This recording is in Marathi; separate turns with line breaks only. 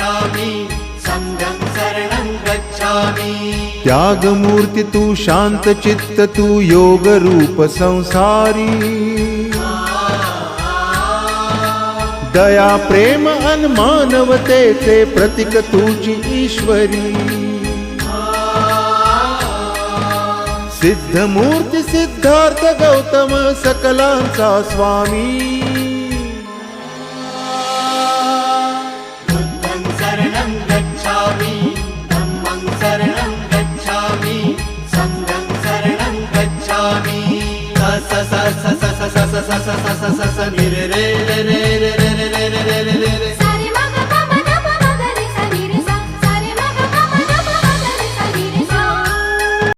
गच्छामि संघं शरणं गच्छामि।
त्यागमूर्ति तू शांत चित्त तू योग रूप संसारी, दया प्रेम अन मानवतेचे प्रतीक तुझी ईश्वरी। सिद्धमूर्ती सिद्धार्थ गौतम सकलांचा स्वामी,
बुद्धं शरणं गच्छामि धम्मं शरणं गच्छामि संघं शरणं गच्छामि। स स स स